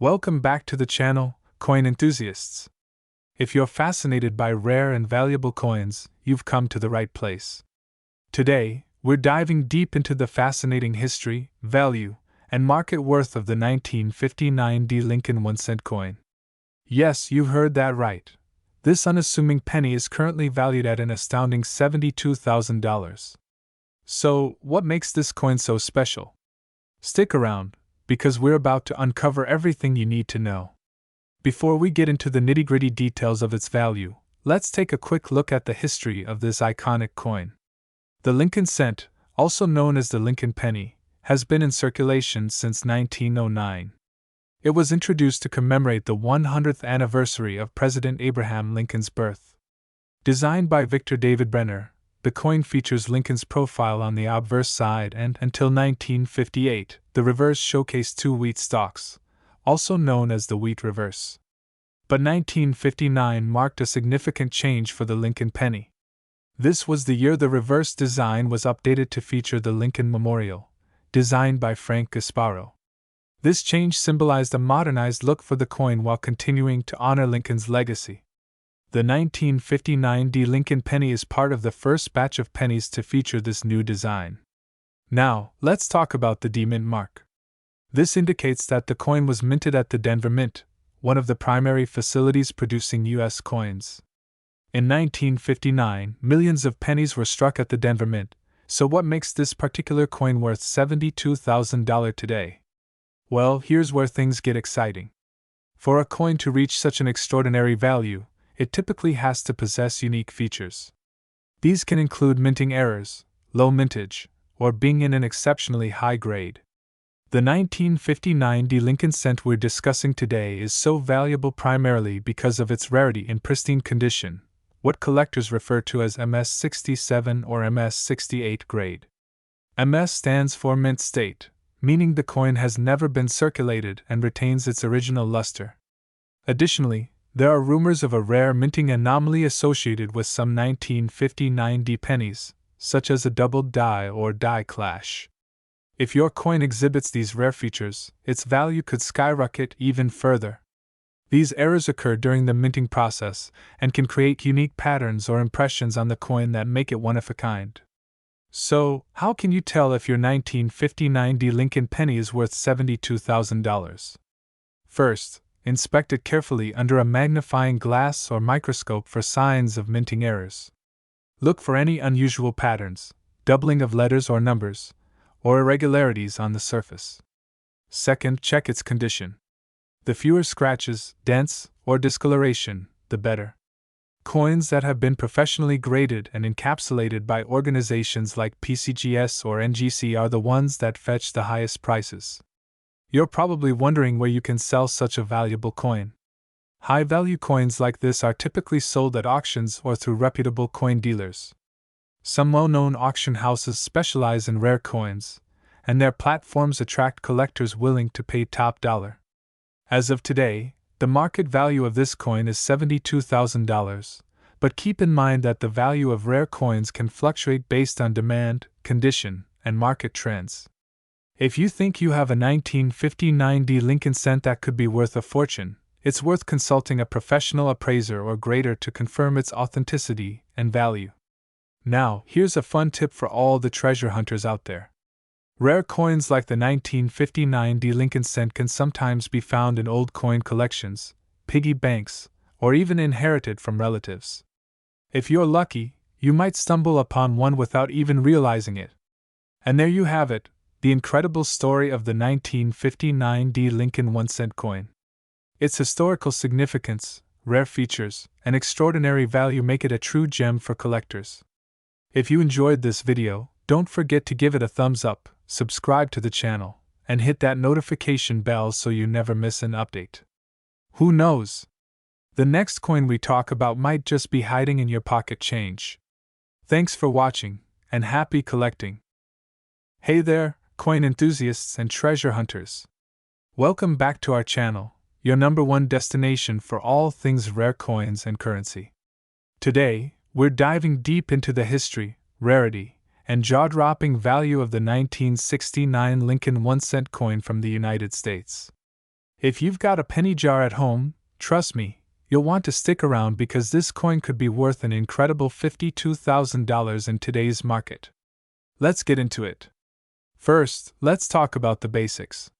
Welcome back to the channel, coin enthusiasts. If you're fascinated by rare and valuable coins, you've come to the right place. Today, we're diving deep into the fascinating history, value, and market worth of the 1959 D Lincoln 1-cent coin. Yes, you heard that right. This unassuming penny is currently valued at an astounding $72,000. So, what makes this coin so special? Stick around, because we're about to uncover everything you need to know. Before we get into the nitty-gritty details of its value, let's take a quick look at the history of this iconic coin. The Lincoln cent, also known as the Lincoln penny, has been in circulation since 1909. It was introduced to commemorate the 100th anniversary of President Abraham Lincoln's birth. Designed by Victor David Brenner, the coin features Lincoln's profile on the obverse side and, until 1958, the reverse showcased two wheat stalks, also known as the wheat reverse. But 1959 marked a significant change for the Lincoln penny. This was the year the reverse design was updated to feature the Lincoln Memorial, designed by Frank Gasparo. This change symbolized a modernized look for the coin while continuing to honor Lincoln's legacy. The 1959 D Lincoln penny is part of the first batch of pennies to feature this new design. Now, let's talk about the D Mint mark. This indicates that the coin was minted at the Denver Mint, one of the primary facilities producing U.S. coins. In 1959, millions of pennies were struck at the Denver Mint, so what makes this particular coin worth $72,000 today? Well, here's where things get exciting. For a coin to reach such an extraordinary value, it typically has to possess unique features. These can include minting errors, low mintage, or being in an exceptionally high grade. The 1959 D Lincoln cent we're discussing today is so valuable primarily because of its rarity in pristine condition, what collectors refer to as MS-67 or MS-68 grade. MS stands for mint state, meaning the coin has never been circulated and retains its original luster. Additionally, there are rumors of a rare minting anomaly associated with some 1959 D pennies, such as a double die or die clash. If your coin exhibits these rare features, its value could skyrocket even further. These errors occur during the minting process and can create unique patterns or impressions on the coin that make it one of a kind. So, how can you tell if your 1959 D Lincoln penny is worth $72,000? First, inspect it carefully under a magnifying glass or microscope for signs of minting errors. Look for any unusual patterns, doubling of letters or numbers, or irregularities on the surface. Second, check its condition. The fewer scratches, dents, or discoloration, the better. Coins that have been professionally graded and encapsulated by organizations like PCGS or NGC are the ones that fetch the highest prices. You're probably wondering where you can sell such a valuable coin. High-value coins like this are typically sold at auctions or through reputable coin dealers. Some well-known auction houses specialize in rare coins, and their platforms attract collectors willing to pay top dollar. As of today, the market value of this coin is $72,000, but keep in mind that the value of rare coins can fluctuate based on demand, condition, and market trends. If you think you have a 1959 D Lincoln cent that could be worth a fortune, it's worth consulting a professional appraiser or grader to confirm its authenticity and value. Now, here's a fun tip for all the treasure hunters out there. Rare coins like the 1959 D Lincoln cent can sometimes be found in old coin collections, piggy banks, or even inherited from relatives. If you're lucky, you might stumble upon one without even realizing it. And there you have it, the incredible story of the 1959 D Lincoln 1-cent coin. Its historical significance, rare features, and extraordinary value make it a true gem for collectors. If you enjoyed this video, don't forget to give it a thumbs up, subscribe to the channel, and hit that notification bell so you never miss an update. Who knows? The next coin we talk about might just be hiding in your pocket change. Thanks for watching, and happy collecting. Hey there, coin enthusiasts and treasure hunters. Welcome back to our channel, your #1 destination for all things rare coins and currency. Today, we're diving deep into the history, rarity, and jaw-dropping value of the 1969 Lincoln 1-cent coin from the United States. If you've got a penny jar at home, trust me, you'll want to stick around because this coin could be worth an incredible $52,000 in today's market. Let's get into it. First, let's talk about the basics.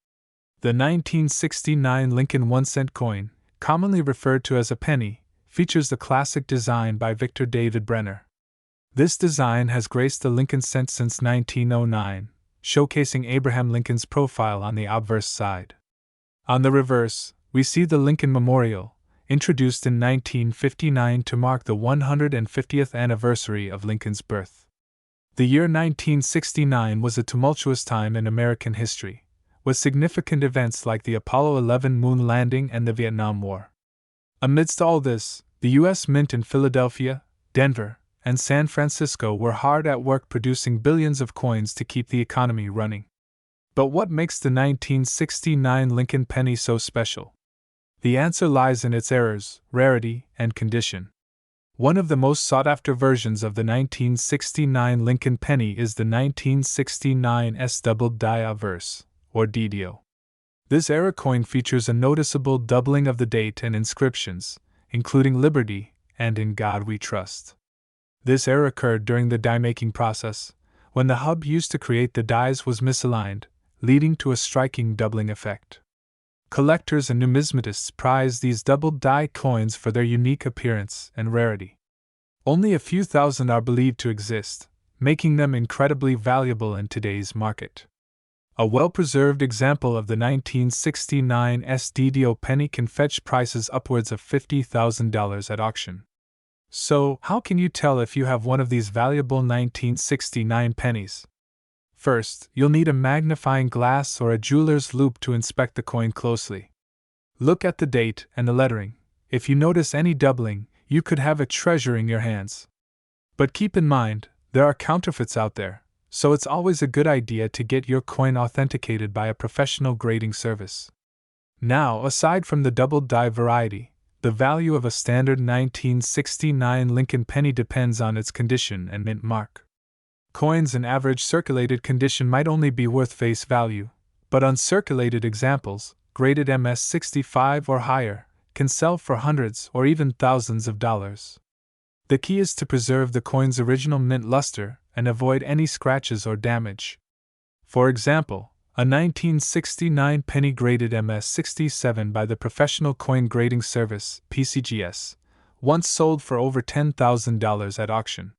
The 1969 Lincoln 1-cent coin, commonly referred to as a penny, features the classic design by Victor David Brenner. This design has graced the Lincoln cent since 1909, showcasing Abraham Lincoln's profile on the obverse side. On the reverse, we see the Lincoln Memorial, introduced in 1959 to mark the 150th anniversary of Lincoln's birth. The year 1969 was a tumultuous time in American history, with significant events like the Apollo 11 moon landing and the Vietnam War. Amidst all this, the U.S. Mint in Philadelphia, Denver, and San Francisco were hard at work producing billions of coins to keep the economy running. But what makes the 1969 Lincoln penny so special? The answer lies in its errors, rarity, and condition. One of the most sought-after versions of the 1969 Lincoln penny is the 1969 S-double die obverse, or DDO. This era coin features a noticeable doubling of the date and inscriptions, including Liberty and In God We Trust. This error occurred during the die-making process, when the hub used to create the dies was misaligned, leading to a striking doubling effect. Collectors and numismatists prize these doubled die coins for their unique appearance and rarity. Only a few thousand are believed to exist, making them incredibly valuable in today's market. A well-preserved example of the 1969 SDDO penny can fetch prices upwards of $50,000 at auction. So, how can you tell if you have one of these valuable 1969 pennies? First, you'll need a magnifying glass or a jeweler's loupe to inspect the coin closely. Look at the date and the lettering. If you notice any doubling, you could have a treasure in your hands. But keep in mind, there are counterfeits out there, so it's always a good idea to get your coin authenticated by a professional grading service. Now, aside from the doubled die variety, the value of a standard 1969 Lincoln penny depends on its condition and mint mark. Coins in average circulated condition might only be worth face value, but uncirculated examples, graded MS-65 or higher, can sell for hundreds or even thousands of dollars. The key is to preserve the coin's original mint luster and avoid any scratches or damage. For example, a 1969 penny graded MS-67 by the Professional Coin Grading Service (PCGS) once sold for over $10,000 at auction.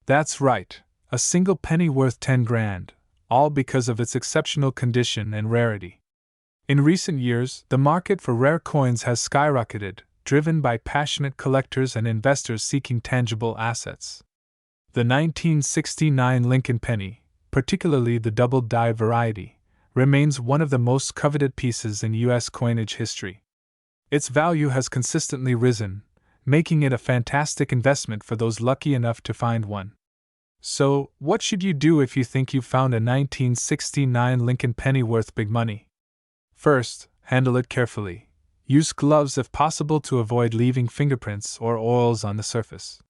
That's right. A single penny worth $10,000, all because of its exceptional condition and rarity. In recent years, the market for rare coins has skyrocketed, driven by passionate collectors and investors seeking tangible assets. The 1969 Lincoln penny, particularly the double die variety, remains one of the most coveted pieces in U.S. coinage history. Its value has consistently risen, making it a fantastic investment for those lucky enough to find one. So, what should you do if you think you've found a 1969 Lincoln penny worth big money? First, handle it carefully. Use gloves if possible to avoid leaving fingerprints or oils on the surface.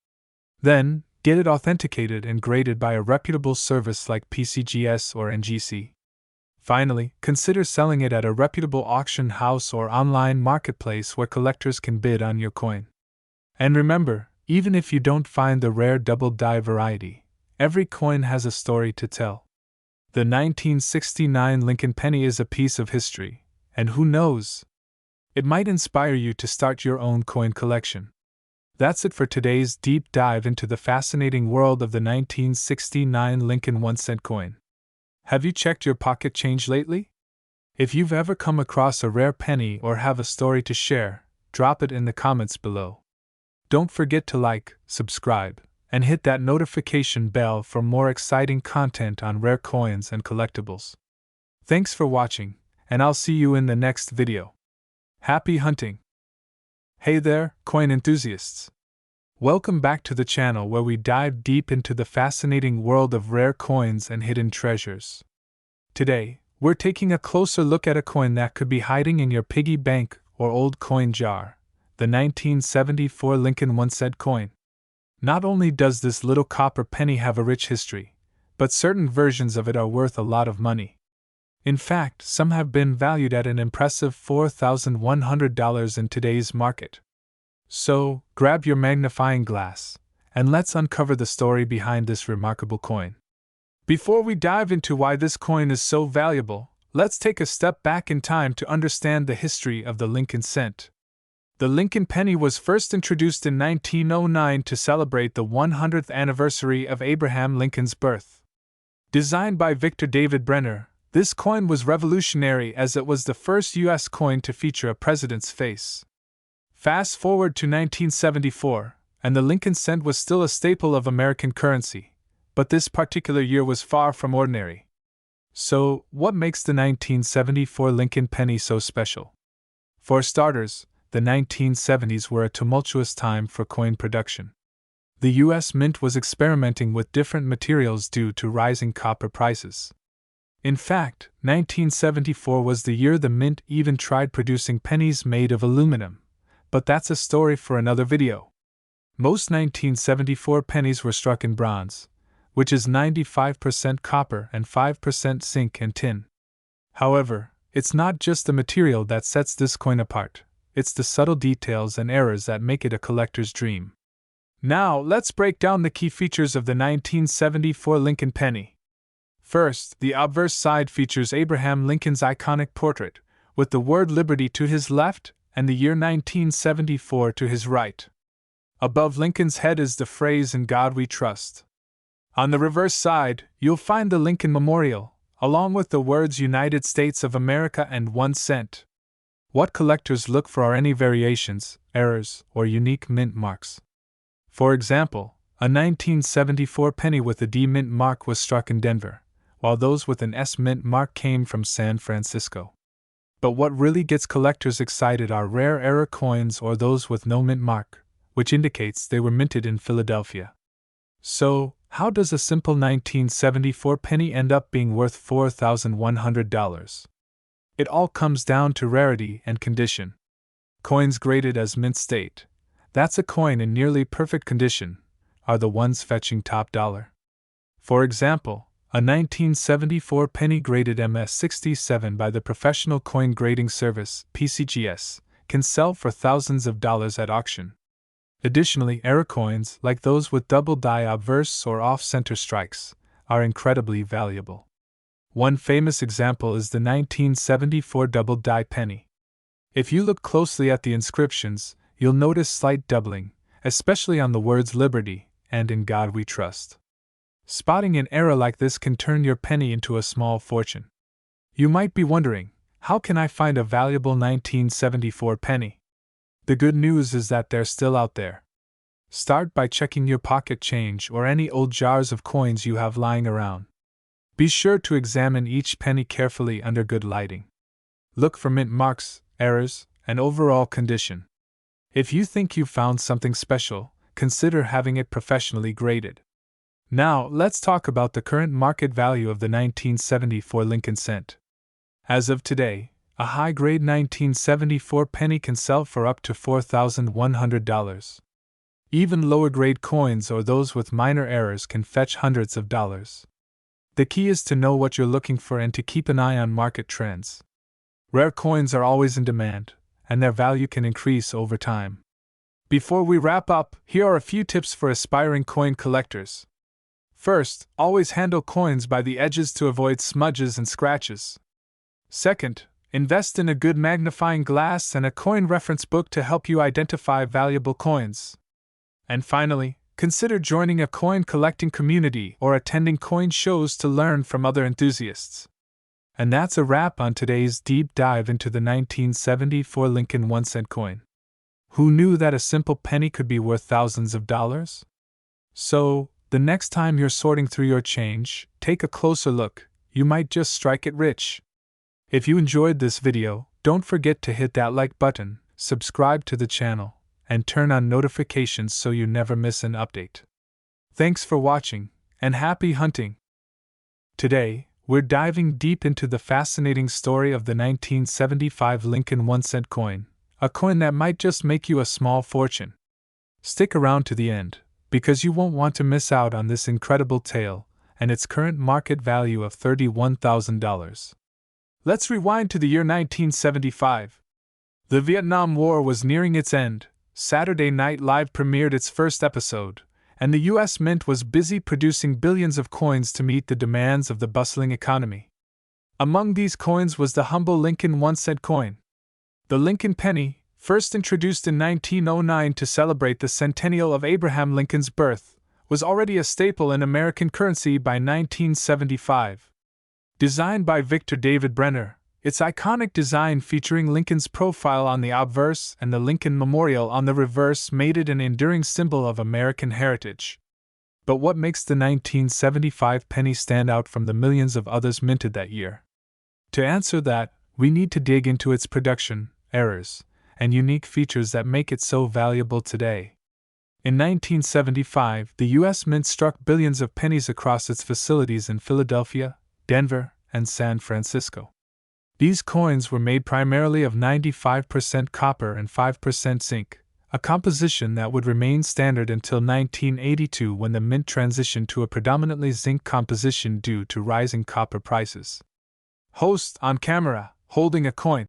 Then, get it authenticated and graded by a reputable service like PCGS or NGC. Finally, consider selling it at a reputable auction house or online marketplace where collectors can bid on your coin. And remember, even if you don't find the rare double die variety, every coin has a story to tell. The 1969 Lincoln penny is a piece of history, and who knows? It might inspire you to start your own coin collection. That's it for today's deep dive into the fascinating world of the 1969 Lincoln 1-cent coin. Have you checked your pocket change lately? If you've ever come across a rare penny or have a story to share, drop it in the comments below. Don't forget to like, subscribe, and hit that notification bell for more exciting content on rare coins and collectibles. Thanks for watching, and I'll see you in the next video. Happy hunting! Hey there, coin enthusiasts! Welcome back to the channel where we dive deep into the fascinating world of rare coins and hidden treasures. Today, we're taking a closer look at a coin that could be hiding in your piggy bank or old coin jar, the 1974 Lincoln 1-cent coin. Not only does this little copper penny have a rich history, but certain versions of it are worth a lot of money. In fact, some have been valued at an impressive $4,100 in today's market. So, grab your magnifying glass, and let's uncover the story behind this remarkable coin. Before we dive into why this coin is so valuable, let's take a step back in time to understand the history of the Lincoln cent. The Lincoln penny was first introduced in 1909 to celebrate the 100th anniversary of Abraham Lincoln's birth. Designed by Victor David Brenner, this coin was revolutionary as it was the first U.S. coin to feature a president's face. Fast forward to 1974, and the Lincoln cent was still a staple of American currency, but this particular year was far from ordinary. So, what makes the 1974 Lincoln penny so special? For starters, the 1970s were a tumultuous time for coin production. The U.S. Mint was experimenting with different materials due to rising copper prices. In fact, 1974 was the year the Mint even tried producing pennies made of aluminum, but that's a story for another video. Most 1974 pennies were struck in bronze, which is 95% copper and 5% zinc and tin. However, it's not just the material that sets this coin apart, it's the subtle details and errors that make it a collector's dream. Now, let's break down the key features of the 1974 Lincoln penny. First, the obverse side features Abraham Lincoln's iconic portrait, with the word Liberty to his left and the year 1974 to his right. Above Lincoln's head is the phrase "In God We Trust." On the reverse side, you'll find the Lincoln Memorial, along with the words United States of America and 1 cent. What collectors look for are any variations, errors, or unique mint marks. For example, a 1974 penny with a D mint mark was struck in Denver, while those with an S mint mark came from San Francisco. But what really gets collectors excited are rare error coins or those with no mint mark, which indicates they were minted in Philadelphia. So, how does a simple 1974 penny end up being worth $4,100? It all comes down to rarity and condition. Coins graded as mint state, that's a coin in nearly perfect condition, are the ones fetching top dollar. For example, a 1974 penny graded MS67 by the Professional Coin Grading Service (PCGS) can sell for thousands of dollars at auction. Additionally, error coins, like those with double die obverse or off-center strikes, are incredibly valuable. One famous example is the 1974 double die penny. If you look closely at the inscriptions, you'll notice slight doubling, especially on the words Liberty and In God We Trust. Spotting an error like this can turn your penny into a small fortune. You might be wondering, how can I find a valuable 1974 penny? The good news is that they're still out there. Start by checking your pocket change or any old jars of coins you have lying around. Be sure to examine each penny carefully under good lighting. Look for mint marks, errors, and overall condition. If you think you've found something special, consider having it professionally graded. Now, let's talk about the current market value of the 1974 Lincoln cent. As of today, a high-grade 1974 penny can sell for up to $4,100. Even lower-grade coins or those with minor errors can fetch hundreds of dollars. The key is to know what you're looking for and to keep an eye on market trends. Rare coins are always in demand, and their value can increase over time. Before we wrap up, here are a few tips for aspiring coin collectors. First, always handle coins by the edges to avoid smudges and scratches. Second, invest in a good magnifying glass and a coin reference book to help you identify valuable coins. And finally, consider joining a coin collecting community or attending coin shows to learn from other enthusiasts. And that's a wrap on today's deep dive into the 1974 Lincoln 1 cent coin. Who knew that a simple penny could be worth thousands of dollars? So, the next time you're sorting through your change, take a closer look, you might just strike it rich. If you enjoyed this video, don't forget to hit that like button, subscribe to the channel, and turn on notifications so you never miss an update. Thanks for watching, and happy hunting! Today, we're diving deep into the fascinating story of the 1975 Lincoln 1 cent coin, a coin that might just make you a small fortune. Stick around to the end, because you won't want to miss out on this incredible tale and its current market value of $31,000. Let's rewind to the year 1975. The Vietnam War was nearing its end, Saturday Night Live premiered its first episode, and the U.S. Mint was busy producing billions of coins to meet the demands of the bustling economy. Among these coins was the humble Lincoln 1-cent coin. The Lincoln penny, first introduced in 1909 to celebrate the centennial of Abraham Lincoln's birth, was already a staple in American currency by 1975. Designed by Victor David Brenner, its iconic design featuring Lincoln's profile on the obverse and the Lincoln Memorial on the reverse made it an enduring symbol of American heritage. But what makes the 1975 penny stand out from the millions of others minted that year? To answer that, we need to dig into its production, errors, and unique features that make it so valuable today. In 1975, the U.S. Mint struck billions of pennies across its facilities in Philadelphia, Denver, and San Francisco. These coins were made primarily of 95% copper and 5% zinc, a composition that would remain standard until 1982 when the mint transitioned to a predominantly zinc composition due to rising copper prices. Host on camera, holding a coin.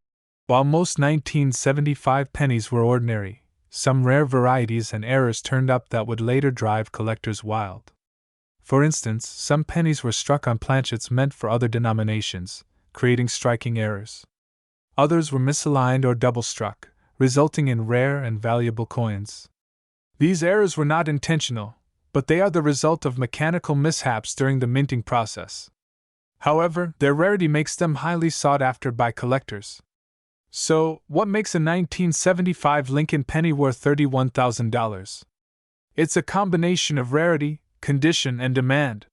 While most 1975 pennies were ordinary, some rare varieties and errors turned up that would later drive collectors wild. For instance, some pennies were struck on planchets meant for other denominations, creating striking errors. Others were misaligned or double-struck, resulting in rare and valuable coins. These errors were not intentional, but they are the result of mechanical mishaps during the minting process. However, their rarity makes them highly sought after by collectors. So, what makes a 1975 Lincoln penny worth $31,000? It's a combination of rarity, condition, and demand.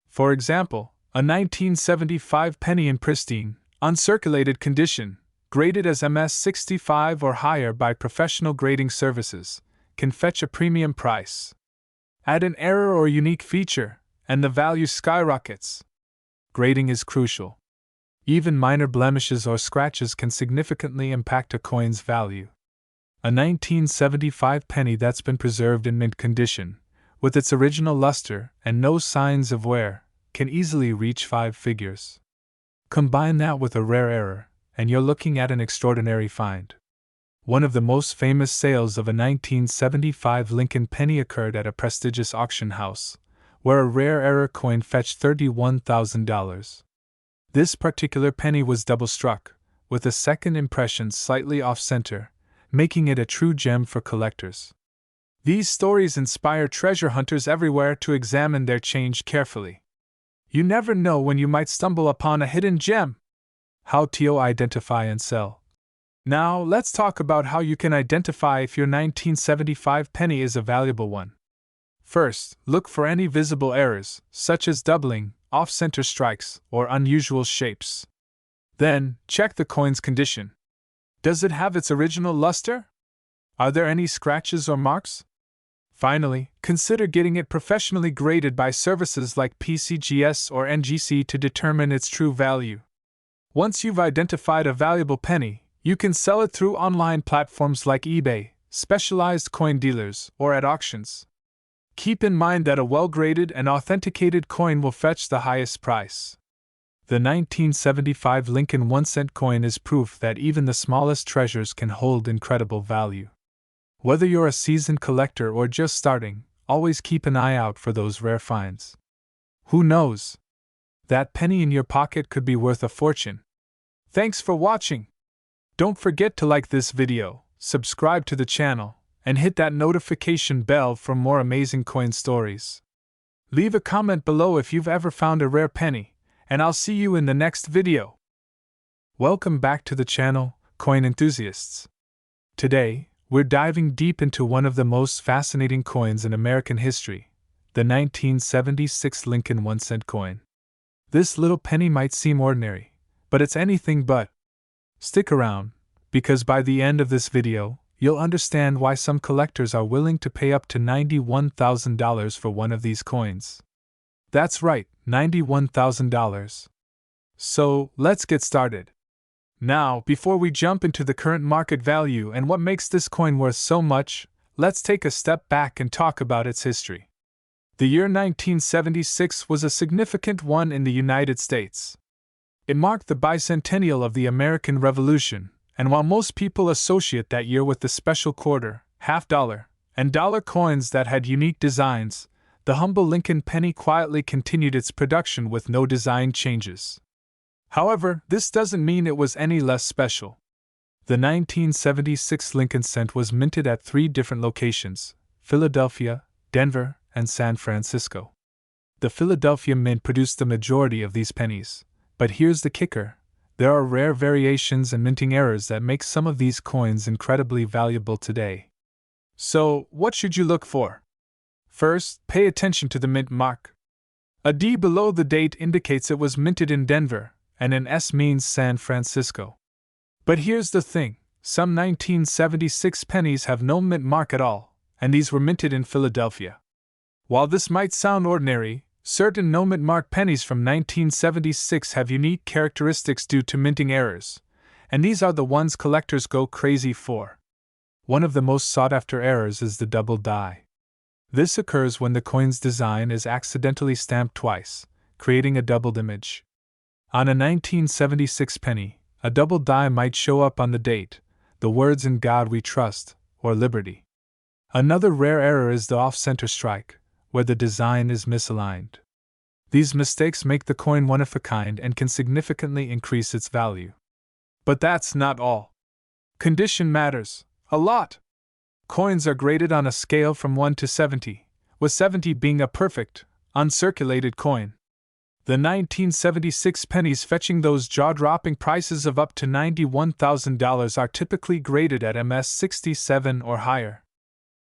For example, a 1975 penny in pristine, uncirculated condition, graded as MS-65 or higher by professional grading services, can fetch a premium price. Add an error or unique feature, and the value skyrockets. Grading is crucial. Even minor blemishes or scratches can significantly impact a coin's value. A 1975 penny that's been preserved in mint condition, with its original luster and no signs of wear, can easily reach 5 figures. Combine that with a rare error, and you're looking at an extraordinary find. One of the most famous sales of a 1975 Lincoln penny occurred at a prestigious auction house, where a rare error coin fetched $31,000. This particular penny was double-struck, with a second impression slightly off-center, making it a true gem for collectors. These stories inspire treasure hunters everywhere to examine their change carefully. You never know when you might stumble upon a hidden gem. How to identify and sell. Now, let's talk about how you can identify if your 1975 penny is a valuable one. First, look for any visible errors, such as doubling, off-center strikes, or unusual shapes. Then, check the coin's condition. Does it have its original luster? Are there any scratches or marks? Finally, consider getting it professionally graded by services like PCGS or NGC to determine its true value. Once you've identified a valuable penny, you can sell it through online platforms like eBay, specialized coin dealers, or at auctions. Keep in mind that a well-graded and authenticated coin will fetch the highest price. The 1975 Lincoln 1-cent coin is proof that even the smallest treasures can hold incredible value. Whether you're a seasoned collector or just starting, always keep an eye out for those rare finds. Who knows? That penny in your pocket could be worth a fortune. Thanks for watching! Don't forget to like this video, subscribe to the channel, and hit that notification bell for more amazing coin stories. Leave a comment below if you've ever found a rare penny, and I'll see you in the next video. Welcome back to the channel, coin enthusiasts. Today, we're diving deep into one of the most fascinating coins in American history, the 1976 Lincoln 1-cent coin. This little penny might seem ordinary, but it's anything but. Stick around, because by the end of this video, you'll understand why some collectors are willing to pay up to $91,000 for one of these coins. That's right, $91,000. So, let's get started. Now, before we jump into the current market value and what makes this coin worth so much, let's take a step back and talk about its history. The year 1976 was a significant one in the United States. It marked the bicentennial of the American Revolution, and while most people associate that year with the special quarter, half dollar, and dollar coins that had unique designs, the humble Lincoln penny quietly continued its production with no design changes. However, this doesn't mean it was any less special. The 1976 Lincoln cent was minted at 3 different locations: Philadelphia, Denver, and San Francisco. The Philadelphia Mint produced the majority of these pennies, but here's the kicker: there are rare variations and minting errors that make some of these coins incredibly valuable today. So, what should you look for? First, pay attention to the mint mark. A D below the date indicates it was minted in Denver, and an S means San Francisco. But here's the thing: some 1976 pennies have no mint mark at all, and these were minted in Philadelphia. While this might sound ordinary, certain no mint mark pennies from 1976 have unique characteristics due to minting errors, and these are the ones collectors go crazy for. One of the most sought-after errors is the double die. This occurs when the coin's design is accidentally stamped twice, creating a doubled image. On a 1976 penny, a double die might show up on the date, the words "In God We Trust," or "Liberty." Another rare error is the off-center strike, where the design is misaligned. These mistakes make the coin one of a kind and can significantly increase its value. But that's not all. Condition matters a lot. Coins are graded on a scale from 1 to 70, with 70 being a perfect, uncirculated coin. The 1976 pennies fetching those jaw-dropping prices of up to $91,000 are typically graded at MS 67 or higher.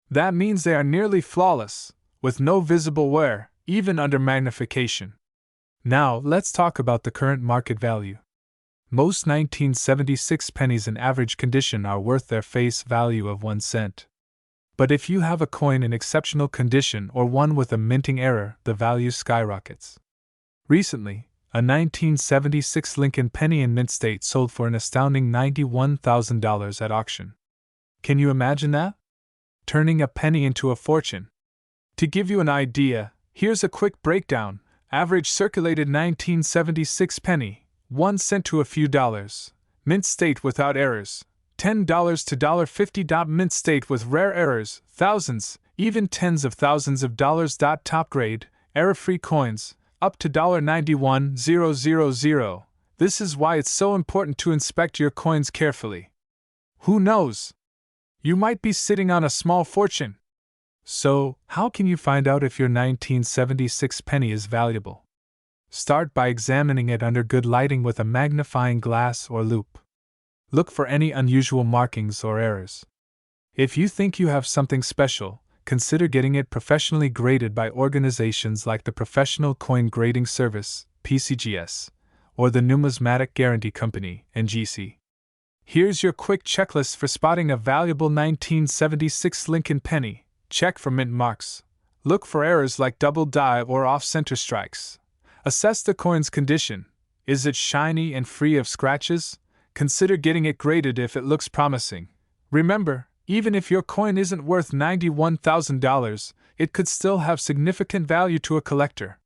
That means they are nearly flawless, with no visible wear, even under magnification. Now, let's talk about the current market value. Most 1976 pennies in average condition are worth their face value of 1 cent. But if you have a coin in exceptional condition or one with a minting error, the value skyrockets. Recently, a 1976 Lincoln penny in mint state sold for an astounding $91,000 at auction. Can you imagine that? Turning a penny into a fortune. To give you an idea, here's a quick breakdown. Average circulated 1976 penny, 1 cent to a few dollars. Mint state without errors, $10 to $50. Mint state with rare errors, thousands, even tens of thousands of dollars. Top grade, error-free coins, up to $91,000. This is why it's so important to inspect your coins carefully. Who knows? You might be sitting on a small fortune. So, how can you find out if your 1976 penny is valuable? Start by examining it under good lighting with a magnifying glass or loupe. Look for any unusual markings or errors. If you think you have something special, consider getting it professionally graded by organizations like the Professional Coin Grading Service, PCGS, or the Numismatic Guarantee Company, NGC. Here's your quick checklist for spotting a valuable 1976 Lincoln penny. Check for mint marks. Look for errors like double die or off-center strikes. Assess the coin's condition. Is it shiny and free of scratches? Consider getting it graded if it looks promising. Remember, even if your coin isn't worth $91,000, it could still have significant value to a collector.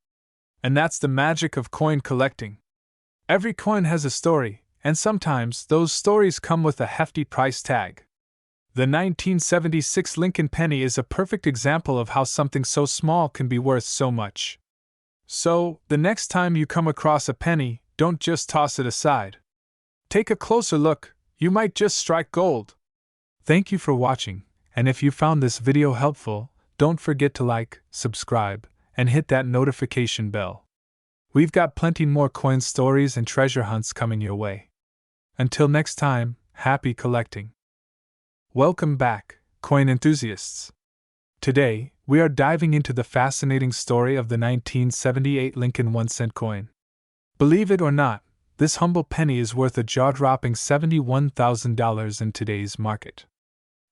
And that's the magic of coin collecting. Every coin has a story, and sometimes those stories come with a hefty price tag. The 1976 Lincoln penny is a perfect example of how something so small can be worth so much. So, the next time you come across a penny, don't just toss it aside. Take a closer look, you might just strike gold. Thank you for watching, and if you found this video helpful, don't forget to like, subscribe, and hit that notification bell. We've got plenty more coin stories and treasure hunts coming your way. Until next time, happy collecting. Welcome back, coin enthusiasts. Today, we are diving into the fascinating story of the 1978 Lincoln 1-cent coin. Believe it or not, this humble penny is worth a jaw-dropping $71,000 in today's market.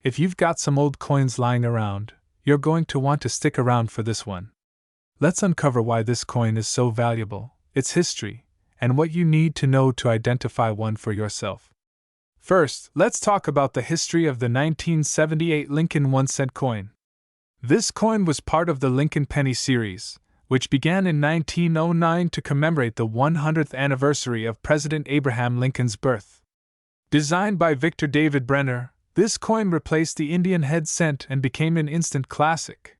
If you've got some old coins lying around, you're going to want to stick around for this one. Let's uncover why this coin is so valuable, its history, and what you need to know to identify one for yourself. First, let's talk about the history of the 1978 Lincoln 1-cent coin. This coin was part of the Lincoln penny series, which began in 1909 to commemorate the 100th anniversary of President Abraham Lincoln's birth. Designed by Victor David Brenner, this coin replaced the Indian head cent and became an instant classic.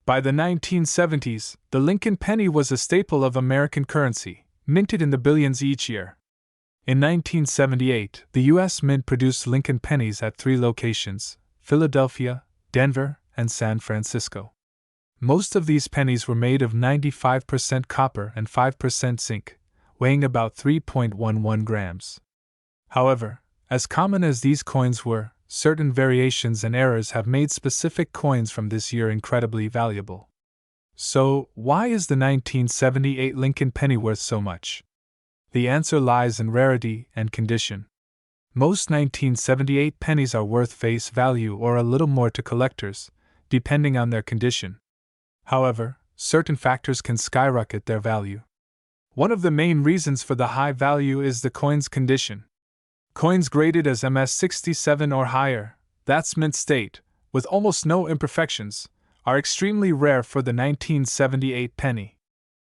By the 1970s, the Lincoln penny was a staple of American currency, minted in the billions each year. In 1978, the U.S. Mint produced Lincoln pennies at 3 locations: Philadelphia, Denver, and San Francisco. Most of these pennies were made of 95% copper and 5% zinc, weighing about 3.11 grams. However, as common as these coins were, certain variations and errors have made specific coins from this year incredibly valuable. So, why is the 1978 Lincoln penny worth so much? The answer lies in rarity and condition. Most 1978 pennies are worth face value or a little more to collectors, depending on their condition. However, certain factors can skyrocket their value. One of the main reasons for the high value is the coin's condition. Coins graded as MS67 or higher, that's mint state, with almost no imperfections, are extremely rare for the 1978 penny.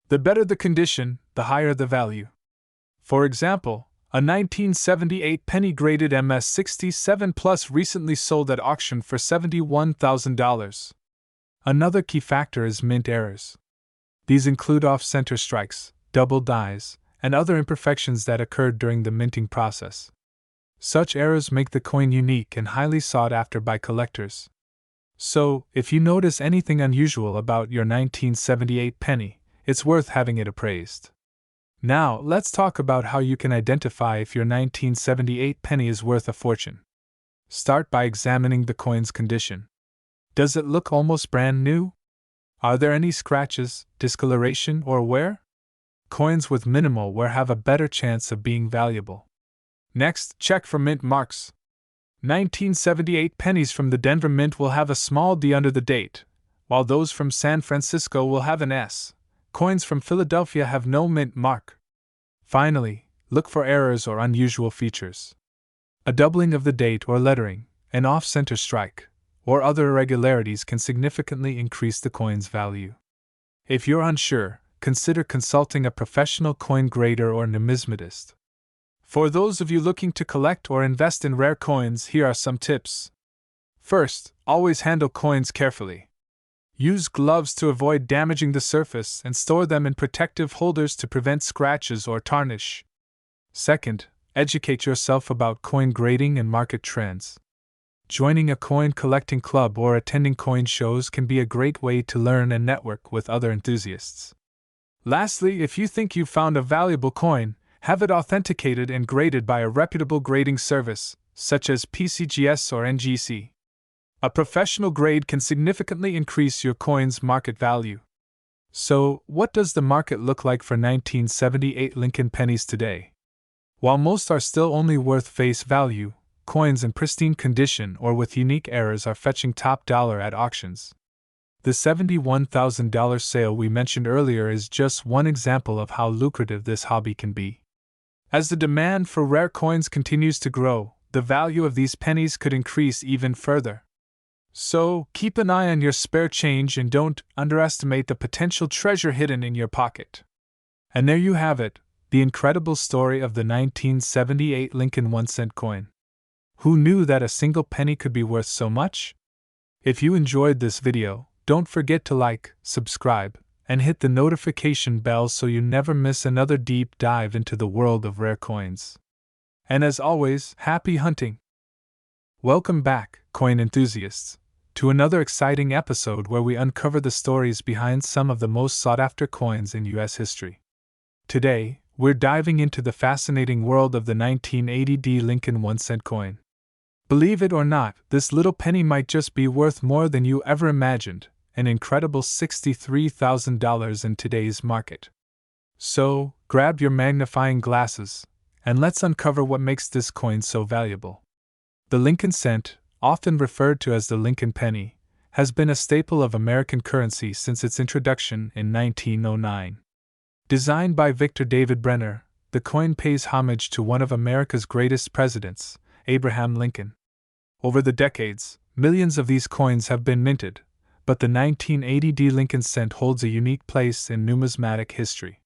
The better the condition, the higher the value. For example, a 1978 penny graded MS67 Plus recently sold at auction for $71,000. Another key factor is mint errors. These include off-center strikes, double dies, and other imperfections that occurred during the minting process. Such errors make the coin unique and highly sought after by collectors. So, if you notice anything unusual about your 1978 penny, it's worth having it appraised. Now, let's talk about how you can identify if your 1978 penny is worth a fortune. Start by examining the coin's condition. Does it look almost brand new? Are there any scratches, discoloration, or wear? Coins with minimal wear have a better chance of being valuable. Next, check for mint marks. 1978 pennies from the Denver Mint will have a small D under the date, while those from San Francisco will have an S. Coins from Philadelphia have no mint mark. Finally, look for errors or unusual features. A doubling of the date or lettering, an off-center strike, or other irregularities can significantly increase the coin's value. If you're unsure, consider consulting a professional coin grader or numismatist. For those of you looking to collect or invest in rare coins, here are some tips. First, always handle coins carefully. Use gloves to avoid damaging the surface and store them in protective holders to prevent scratches or tarnish. Second, educate yourself about coin grading and market trends. Joining a coin collecting club or attending coin shows can be a great way to learn and network with other enthusiasts. Lastly, if you think you've found a valuable coin, have it authenticated and graded by a reputable grading service, such as PCGS or NGC. A professional grade can significantly increase your coin's market value. So, what does the market look like for 1978 Lincoln pennies today? While most are still only worth face value, coins in pristine condition or with unique errors are fetching top dollar at auctions. The $71,000 sale we mentioned earlier is just one example of how lucrative this hobby can be. As the demand for rare coins continues to grow, the value of these pennies could increase even further. So, keep an eye on your spare change and don't underestimate the potential treasure hidden in your pocket. And there you have it, the incredible story of the 1978 Lincoln 1-cent coin. Who knew that a single penny could be worth so much? If you enjoyed this video, don't forget to like, subscribe, and hit the notification bell so you never miss another deep dive into the world of rare coins. And as always, happy hunting! Welcome back, coin enthusiasts, to another exciting episode where we uncover the stories behind some of the most sought-after coins in U.S. history. Today, we're diving into the fascinating world of the 1980 Lincoln 1-cent coin. Believe it or not, this little penny might just be worth more than you ever imagined, an incredible $63,000 in today's market. So, grab your magnifying glasses, and let's uncover what makes this coin so valuable. The Lincoln cent, often referred to as the Lincoln penny, has been a staple of American currency since its introduction in 1909. Designed by Victor David Brenner, the coin pays homage to one of America's greatest presidents, Abraham Lincoln. Over the decades, millions of these coins have been minted, but the 1980 Lincoln cent holds a unique place in numismatic history.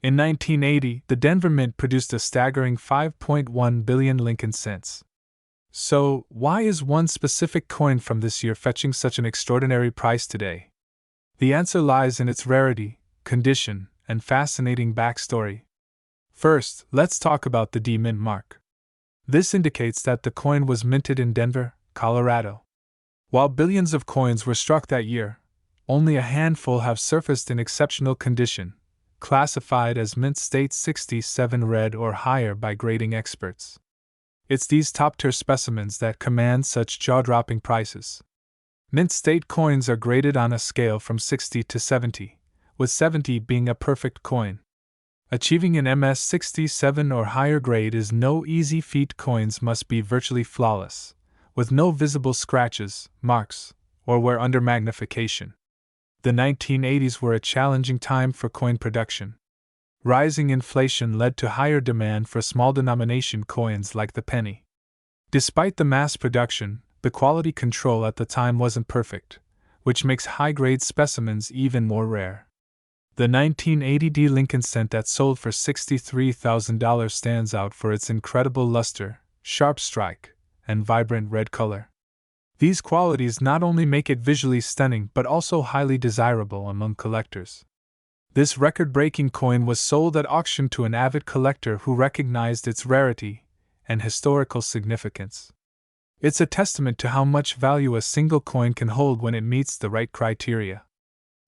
In 1980, the Denver Mint produced a staggering 5.1 billion Lincoln cents. So, why is one specific coin from this year fetching such an extraordinary price today? The answer lies in its rarity, condition, and fascinating backstory. First, let's talk about the D Mint mark. This indicates that the coin was minted in Denver, Colorado. While billions of coins were struck that year, only a handful have surfaced in exceptional condition, classified as Mint State 67 red or higher by grading experts. It's these top-tier specimens that command such jaw-dropping prices. Mint State coins are graded on a scale from 60 to 70, with 70 being a perfect coin. Achieving an MS 67 or higher grade is no easy feat. Coins must be virtually flawless, with no visible scratches, marks, or wear under magnification. The 1980s were a challenging time for coin production. Rising inflation led to higher demand for small denomination coins like the penny. Despite the mass production, the quality control at the time wasn't perfect, which makes high-grade specimens even more rare. The 1980 Lincoln cent that sold for $63,000 stands out for its incredible luster, sharp strike, and vibrant red color. These qualities not only make it visually stunning but also highly desirable among collectors. This record-breaking coin was sold at auction to an avid collector who recognized its rarity and historical significance. It's a testament to how much value a single coin can hold when it meets the right criteria.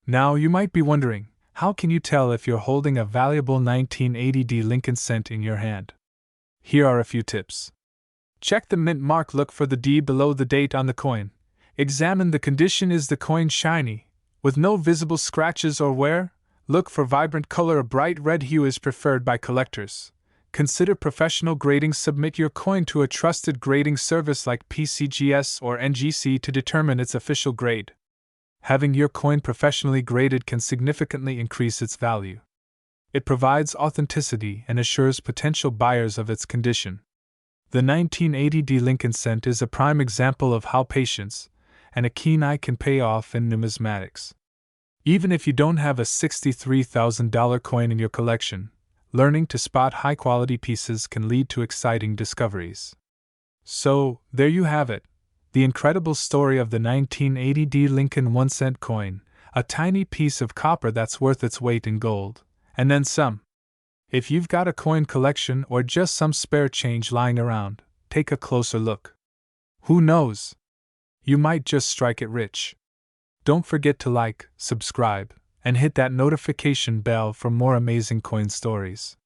Now you might be wondering, how can you tell if you're holding a valuable 1980 Lincoln cent in your hand? Here are a few tips. Check the mint mark. Look for the D below the date on the coin. Examine the condition. Is the coin shiny, with no visible scratches or wear? Look for vibrant color. A bright red hue is preferred by collectors. Consider professional grading. Submit your coin to a trusted grading service like PCGS or NGC to determine its official grade. Having your coin professionally graded can significantly increase its value. It provides authenticity and assures potential buyers of its condition. The 1980 Lincoln cent is a prime example of how patience and a keen eye can pay off in numismatics. Even if you don't have a $63,000 coin in your collection, learning to spot high-quality pieces can lead to exciting discoveries. So, there you have it. The incredible story of the 1980 Lincoln 1-cent coin, a tiny piece of copper that's worth its weight in gold, and then some. If you've got a coin collection or just some spare change lying around, take a closer look. Who knows? You might just strike it rich. Don't forget to like, subscribe, and hit that notification bell for more amazing coin stories.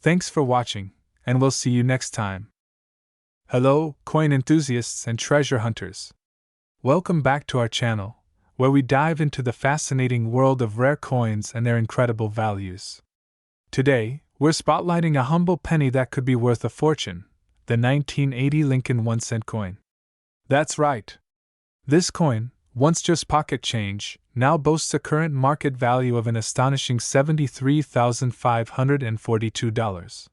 Thanks for watching, and we'll see you next time. Hello, coin enthusiasts and treasure hunters. Welcome back to our channel, where we dive into the fascinating world of rare coins and their incredible values. Today, we're spotlighting a humble penny that could be worth a fortune, the 1980 Lincoln 1-cent coin. That's right. This coin, once just pocket change, now boasts a current market value of an astonishing $73,542.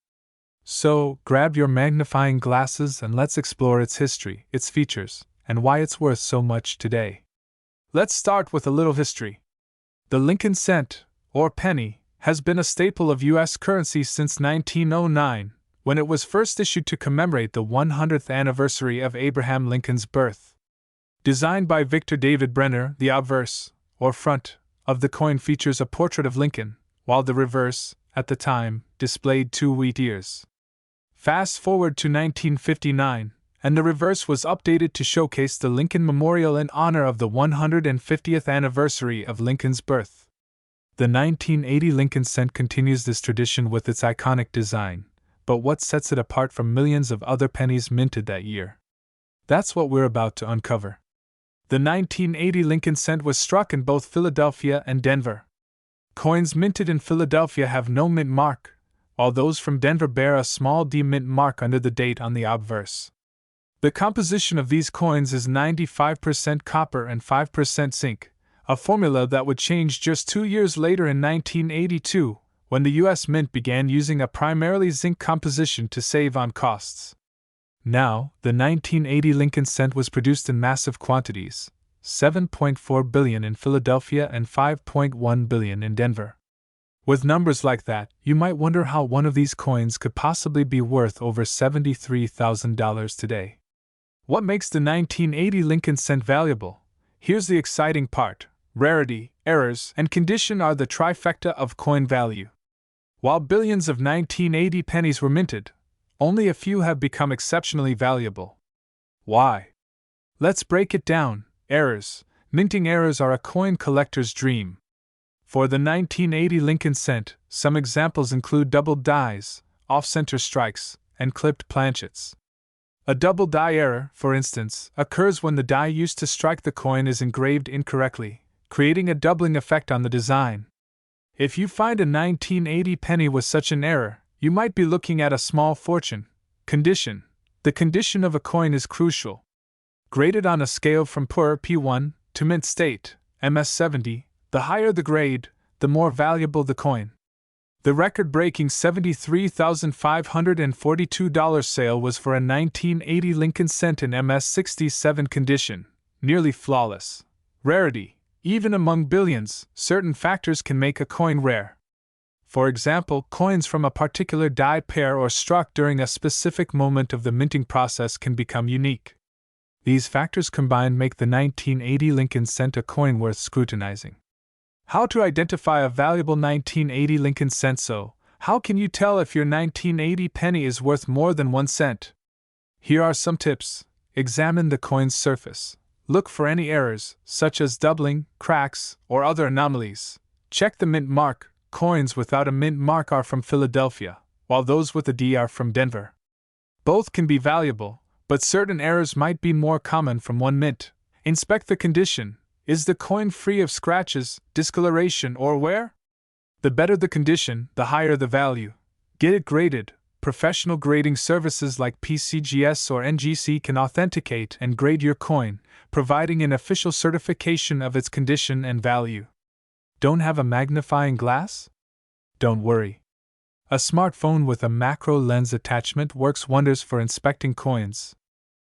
So, grab your magnifying glasses and let's explore its history, its features, and why it's worth so much today. Let's start with a little history. The Lincoln cent, or penny, has been a staple of U.S. currency since 1909, when it was first issued to commemorate the 100th anniversary of Abraham Lincoln's birth. Designed by Victor David Brenner, the obverse, or front, of the coin features a portrait of Lincoln, while the reverse, at the time, displayed 2 wheat ears. Fast forward to 1959, and the reverse was updated to showcase the Lincoln Memorial in honor of the 150th anniversary of Lincoln's birth. The 1980 Lincoln cent continues this tradition with its iconic design, but what sets it apart from millions of other pennies minted that year? That's what we're about to uncover. The 1980 Lincoln cent was struck in both Philadelphia and Denver. Coins minted in Philadelphia have no mint mark, while those from Denver bear a small D mint mark under the date on the obverse. The composition of these coins is 95% copper and 5% zinc, a formula that would change just 2 years later in 1982, when the U.S. Mint began using a primarily zinc composition to save on costs. Now, the 1980 Lincoln cent was produced in massive quantities, $7.4 billion in Philadelphia and $5.1 billion in Denver. With numbers like that, you might wonder how one of these coins could possibly be worth over $73,000 today. What makes the 1980 Lincoln cent valuable? Here's the exciting part. Rarity, errors, and condition are the trifecta of coin value. While billions of 1980 pennies were minted, only a few have become exceptionally valuable. Why? Let's break it down. Errors. Minting errors are a coin collector's dream. For the 1980 Lincoln cent, some examples include doubled dies, off-center strikes, and clipped planchets. A double die error, for instance, occurs when the die used to strike the coin is engraved incorrectly, creating a doubling effect on the design. If you find a 1980 penny with such an error, you might be looking at a small fortune. Condition. The condition of a coin is crucial. Graded on a scale from poor P1 to mint state, MS70, the higher the grade, the more valuable the coin. The record-breaking $73,542 sale was for a 1980 Lincoln cent in MS67 condition, nearly flawless. Rarity. Even among billions, certain factors can make a coin rare. For example, coins from a particular die pair or struck during a specific moment of the minting process can become unique. These factors combined make the 1980 Lincoln cent a coin worth scrutinizing. How to identify a valuable 1980 Lincoln cent? So, how can you tell if your 1980 penny is worth more than 1 cent? Here are some tips. Examine the coin's surface. Look for any errors, such as doubling, cracks, or other anomalies. Check the mint mark. Coins without a mint mark are from Philadelphia, while those with a D are from Denver. Both can be valuable, but certain errors might be more common from one mint. Inspect the condition. Is the coin free of scratches, discoloration, or wear? The better the condition, the higher the value. Get it graded. Professional grading services like PCGS or NGC can authenticate and grade your coin, providing an official certification of its condition and value. Don't have a magnifying glass? Don't worry. A smartphone with a macro lens attachment works wonders for inspecting coins.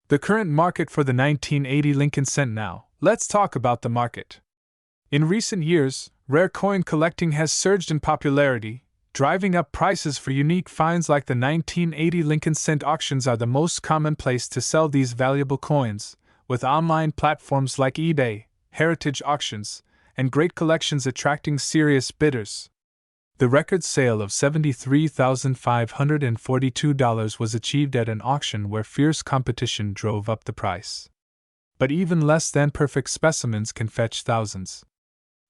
The current market for the 1980 Lincoln cent now. Let's talk about the market. In recent years, rare coin collecting has surged in popularity, driving up prices for unique finds like the 1980 Lincoln cent. Auctions are the most common place to sell these valuable coins, with online platforms like eBay, heritage auctions, and great collections attracting serious bidders. The record sale of $73,542 was achieved at an auction where fierce competition drove up the price. But even less than perfect specimens can fetch thousands.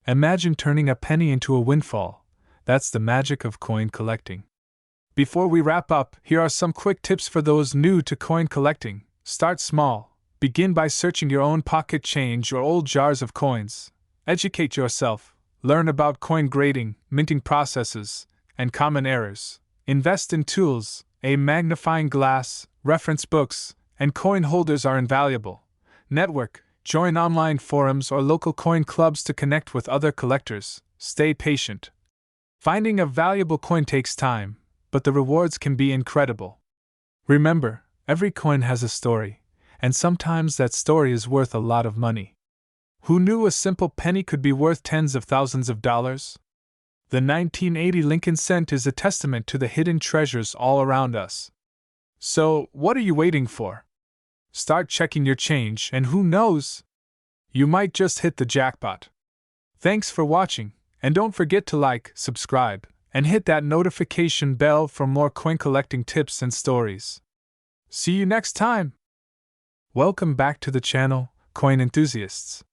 Imagine turning a penny into a windfall. That's the magic of coin collecting. Before we wrap up, here are some quick tips for those new to coin collecting. Start small. Begin by searching your own pocket change or old jars of coins. Educate yourself. Learn about coin grading, minting processes, and common errors. Invest in tools. A magnifying glass, reference books, and coin holders are invaluable. Network. Join online forums or local coin clubs to connect with other collectors. Stay patient. Finding a valuable coin takes time, but the rewards can be incredible. Remember, every coin has a story, and sometimes that story is worth a lot of money. Who knew a simple penny could be worth tens of thousands of dollars? The 1980 Lincoln cent is a testament to the hidden treasures all around us. So, what are you waiting for? Start checking your change, and who knows? You might just hit the jackpot. Thanks for watching, and don't forget to like, subscribe, and hit that notification bell for more coin collecting tips and stories. See you next time! Welcome back to the channel, coin enthusiasts.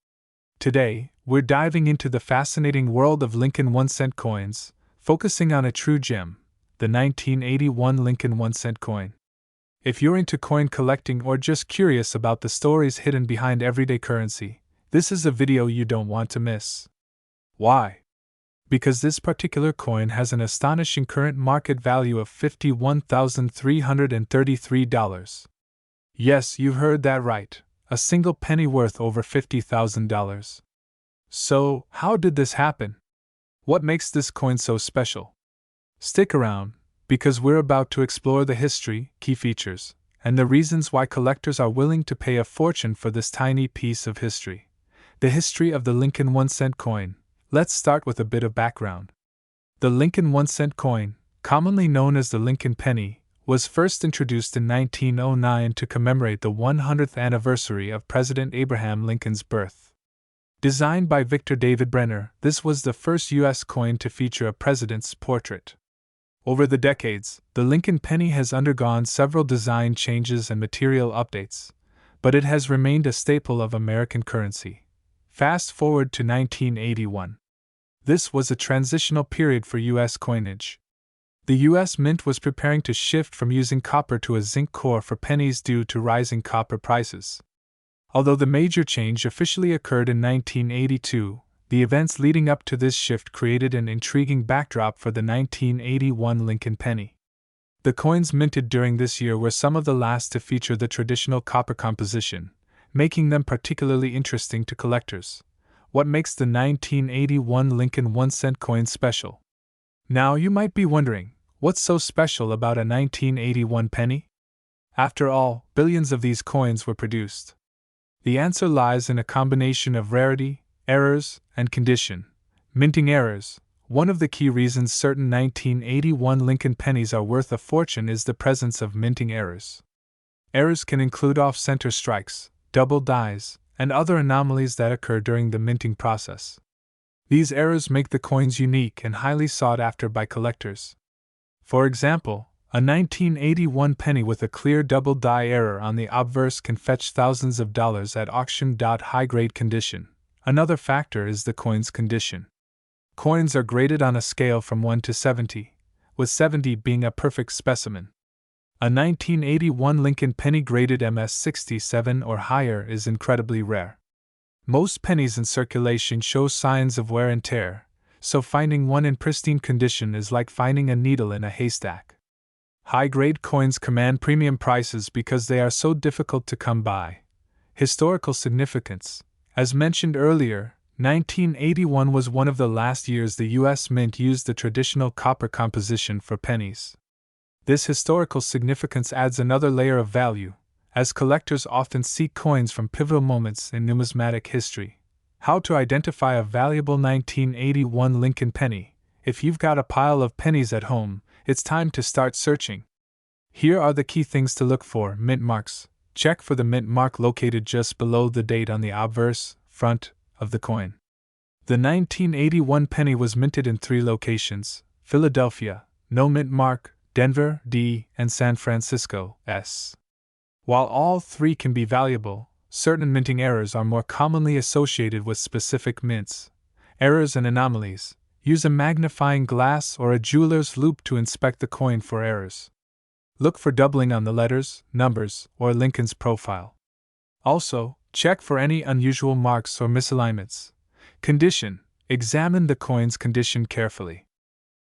Today, we're diving into the fascinating world of Lincoln 1-cent coins, focusing on a true gem, the 1981 Lincoln 1-cent coin. If you're into coin collecting or just curious about the stories hidden behind everyday currency, this is a video you don't want to miss. Why? Because this particular coin has an astonishing current market value of $51,333. Yes, you heard that right, a single penny worth over $50,000. So, how did this happen? What makes this coin so special? Stick around, because we're about to explore the history, key features, and the reasons why collectors are willing to pay a fortune for this tiny piece of history. The history of the Lincoln 1-cent coin. Let's start with a bit of background. The Lincoln 1-cent coin, commonly known as the Lincoln penny, was first introduced in 1909 to commemorate the 100th anniversary of President Abraham Lincoln's birth. Designed by Victor David Brenner, this was the first U.S. coin to feature a president's portrait. Over the decades, the Lincoln penny has undergone several design changes and material updates, but it has remained a staple of American currency. Fast forward to 1981. This was a transitional period for U.S. coinage. The U.S. Mint was preparing to shift from using copper to a zinc core for pennies due to rising copper prices. Although the major change officially occurred in 1982, the events leading up to this shift created an intriguing backdrop for the 1981 Lincoln penny. The coins minted during this year were some of the last to feature the traditional copper composition, making them particularly interesting to collectors. What makes the 1981 Lincoln 1-cent coin special? Now you might be wondering, what's so special about a 1981 penny? After all, billions of these coins were produced. The answer lies in a combination of rarity, errors, and condition. Minting errors. One of the key reasons certain 1981 Lincoln pennies are worth a fortune is the presence of minting errors. Errors can include off-center strikes, double dies, and other anomalies that occur during the minting process. These errors make the coins unique and highly sought after by collectors. For example, a 1981 penny with a clear double die error on the obverse can fetch thousands of dollars at auction. High-grade condition. Another factor is the coin's condition. Coins are graded on a scale from 1 to 70, with 70 being a perfect specimen. A 1981 Lincoln penny graded MS-67 or higher is incredibly rare. Most pennies in circulation show signs of wear and tear, so finding one in pristine condition is like finding a needle in a haystack. High-grade coins command premium prices because they are so difficult to come by. Historical significance. As mentioned earlier, 1981 was one of the last years the U.S. Mint used the traditional copper composition for pennies. This historical significance adds another layer of value, as collectors often seek coins from pivotal moments in numismatic history. How to identify a valuable 1981 Lincoln penny. If you've got a pile of pennies at home, it's time to start searching. Here are the key things to look for. Mint marks. Check for the mint mark located just below the date on the obverse, front, of the coin. The 1981 penny was minted in 3 locations: Philadelphia, no mint mark, Denver, D, and San Francisco, S. While all 3 can be valuable, certain minting errors are more commonly associated with specific mints. Errors and anomalies. Use a magnifying glass or a jeweler's loupe to inspect the coin for errors. Look for doubling on the letters, numbers, or Lincoln's profile. Also, check for any unusual marks or misalignments. Condition. Examine the coin's condition carefully.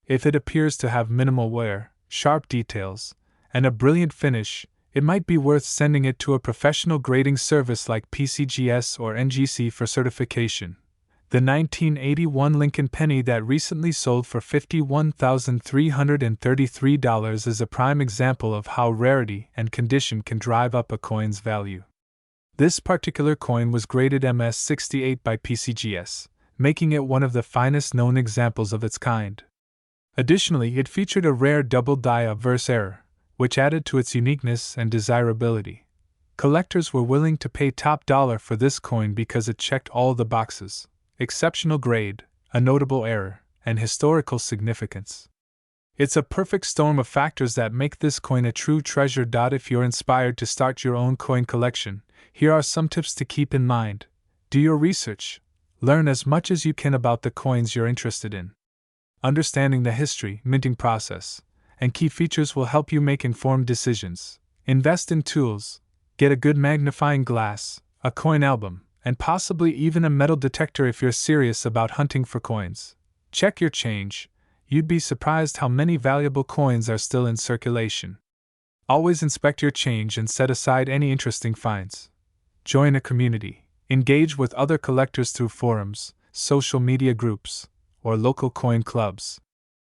If it appears to have minimal wear, sharp details, and a brilliant finish, it might be worth sending it to a professional grading service like PCGS or NGC for certification. The 1981 Lincoln penny that recently sold for $51,333 is a prime example of how rarity and condition can drive up a coin's value. This particular coin was graded MS-68 by PCGS, making it one of the finest known examples of its kind. Additionally, it featured a rare double die obverse error, which added to its uniqueness and desirability. Collectors were willing to pay top dollar for this coin because it checked all the boxes: exceptional grade, a notable error, and historical significance. It's a perfect storm of factors that make this coin a true treasure. If you're inspired to start your own coin collection, here are some tips to keep in mind. Do your research. Learn as much as you can about the coins you're interested in. Understanding the history, minting process, and key features will help you make informed decisions. Invest in tools. Get a good magnifying glass, a coin album, and possibly even a metal detector if you're serious about hunting for coins. Check your change. You'd be surprised how many valuable coins are still in circulation. Always inspect your change and set aside any interesting finds. Join a community. Engage with other collectors through forums, social media groups, or local coin clubs.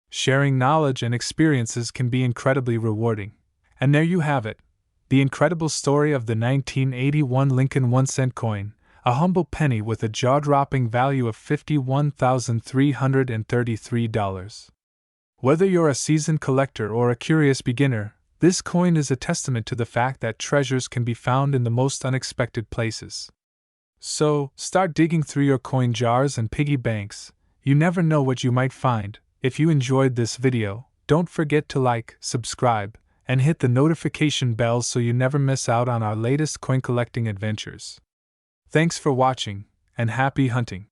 Sharing knowledge and experiences can be incredibly rewarding. And there you have it, the incredible story of the 1981 Lincoln 1-cent coin, a humble penny with a jaw-dropping value of $51,333. Whether you're a seasoned collector or a curious beginner, this coin is a testament to the fact that treasures can be found in the most unexpected places. So, start digging through your coin jars and piggy banks. You never know what you might find. If you enjoyed this video, don't forget to like, subscribe, and hit the notification bell so you never miss out on our latest coin collecting adventures. Thanks for watching, and happy hunting!